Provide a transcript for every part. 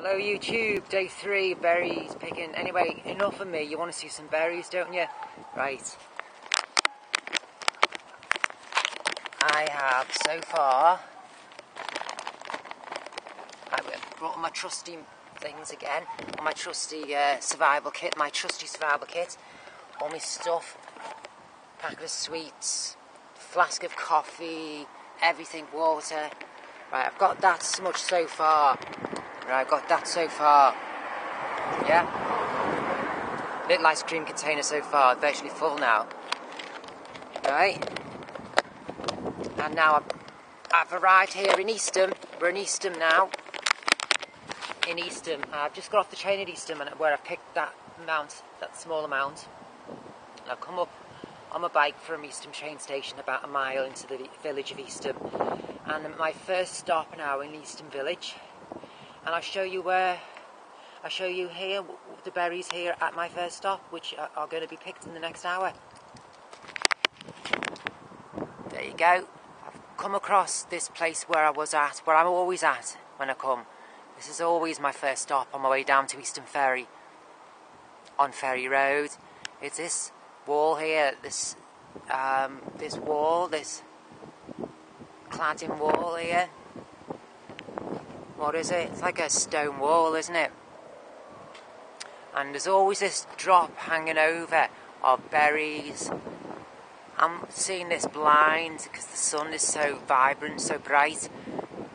Hello YouTube, day 3, berries picking. Anyway, enough of me, you want to see some berries, don't you? Right. I have so far, I've brought my trusty things again, my trusty survival kit, all my stuff, packet of sweets, flask of coffee, everything, water. Right, I've got that much so far. Yeah. Little ice cream container so far, virtually full now. Right. And now I've arrived here in Eastham. We're in Eastham now. In Eastham. I've just got off the train at Eastham where I've picked that small amount. I've come up on my bike from Eastham train station about a mile into the village of Eastham. And my first stop now in Eastham village. And I'll show you here, the berries here at my first stop, which are going to be picked in the next hour. There you go. I've come across this place where I'm always at when I come. This is always my first stop on my way down to Eastham Ferry, on Ferry Road. It's this wall here, this cladding wall here. What is it? It's like a stone wall, isn't it? And there's always this drop hanging over of berries. I'm seeing this blind because the sun is so vibrant, so bright.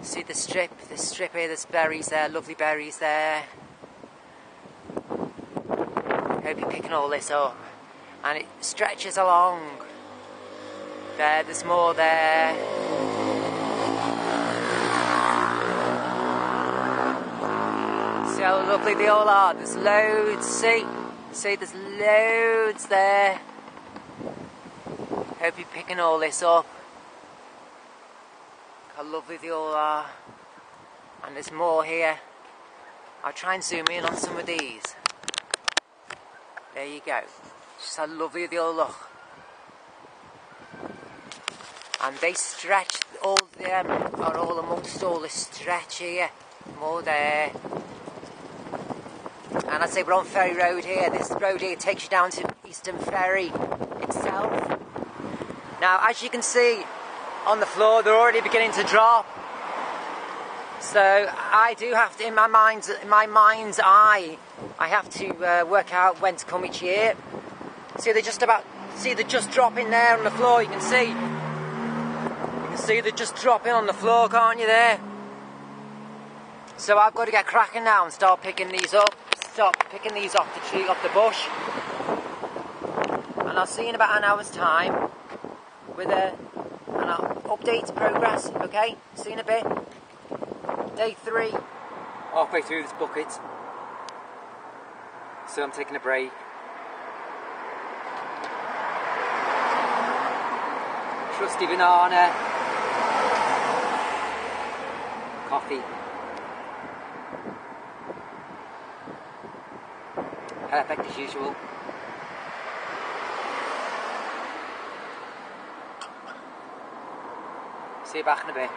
See this strip here, there's berries there, lovely berries there. Hope you're picking all this up. And it stretches along. There's more there. See how lovely they all are. There's loads, see there's loads there. Hope you're picking all this up. How lovely they all are. And there's more here. I'll try and zoom in on some of these. There you go. Just how lovely they all look. And they stretch, all of them are all amongst all this stretch here. More there. And I'd say we're on Ferry Road here. This road here takes you down to Eastham Ferry itself. Now, as you can see on the floor, they're already beginning to drop. So I do have to, in my mind's eye, I have to work out when to come each year. See, they're just dropping there on the floor. You can see they're just dropping on the floor, can't you? There. So I've got to get cracking now and start picking these up. Stop picking these off the tree, off the bush. And I'll see you in about an hour's time and I'll update progress, okay? See you in a bit. Day 3. Halfway through this bucket. So I'm taking a break. Trusty banana. Coffee. Perfect as usual. See you back in a bit.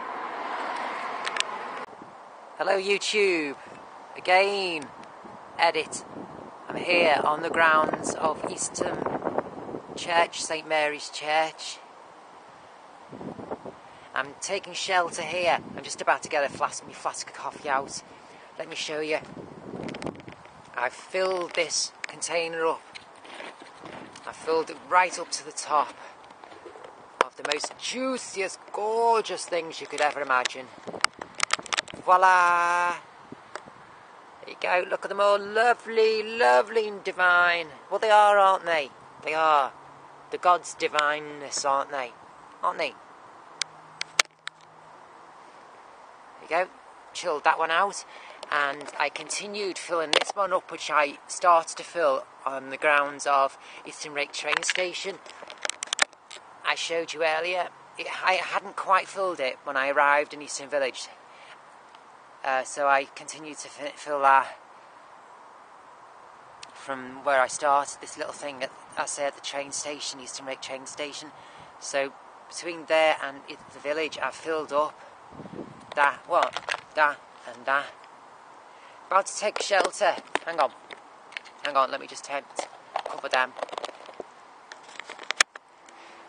Hello YouTube. Again. Edit. I'm here on the grounds of Eastham Church, St Mary's Church. I'm taking shelter here. I'm just about to get my flask of coffee out. Let me show you. I've filled this container up. I filled it right up to the top of the most juiciest, gorgeous things you could ever imagine. Voila! There you go, look at them all, lovely, lovely and divine. Well, they are, aren't they? They are. The God's divineness, aren't they? Aren't they? There you go, chilled that one out. And I continued filling this one up, which I started to fill on the grounds of Eastham train station. I showed you earlier, I hadn't quite filled it when I arrived in Eastham village. So I continued to fill that from where I started, this little thing at the train station, Eastham train station. So between there and the village, I filled up that and that. About to take shelter. Hang on, let me just cover them.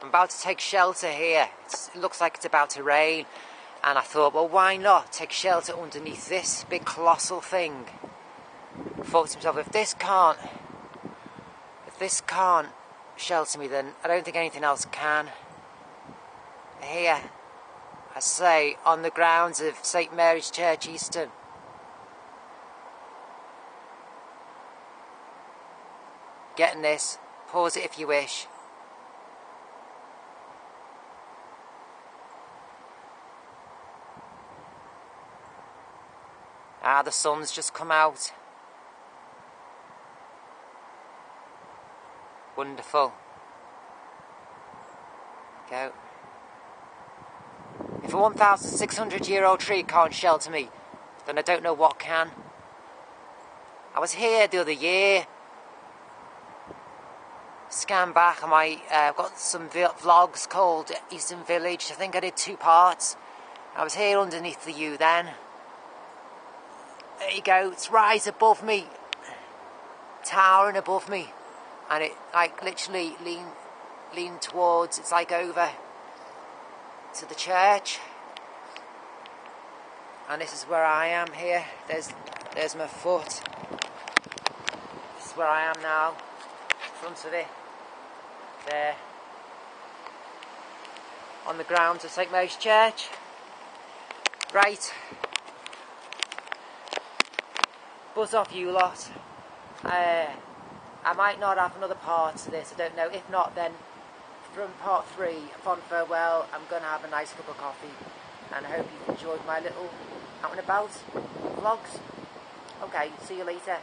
I'm about to take shelter here. It looks like it's about to rain. And I thought, well, why not take shelter underneath this big colossal thing? I thought to myself, if this can't shelter me, then I don't think anything else can. Here, I say, on the grounds of St Mary's Church, Eastham. Getting this. Pause it if you wish. The sun's just come out. Wonderful. Go. If a 1,600-year-old tree can't shelter me, then I don't know what can. I was here the other year. Scan back on my... I've got some vlogs called Eastham Village. I think I did 2 parts. I was here underneath the U then. There you go, it's right above me, towering above me, and it like literally lean towards, it's like over to the church, and this is where I am here. There's my foot. This is where I am now, front of it, there, on the grounds of St Mary's Church. Right. Buzz off, you lot. I might not have another part to this, I don't know. If not, then from part 3, fond farewell, I'm going to have a nice cup of coffee. And I hope you've enjoyed my little out and about vlogs. Okay, see you later.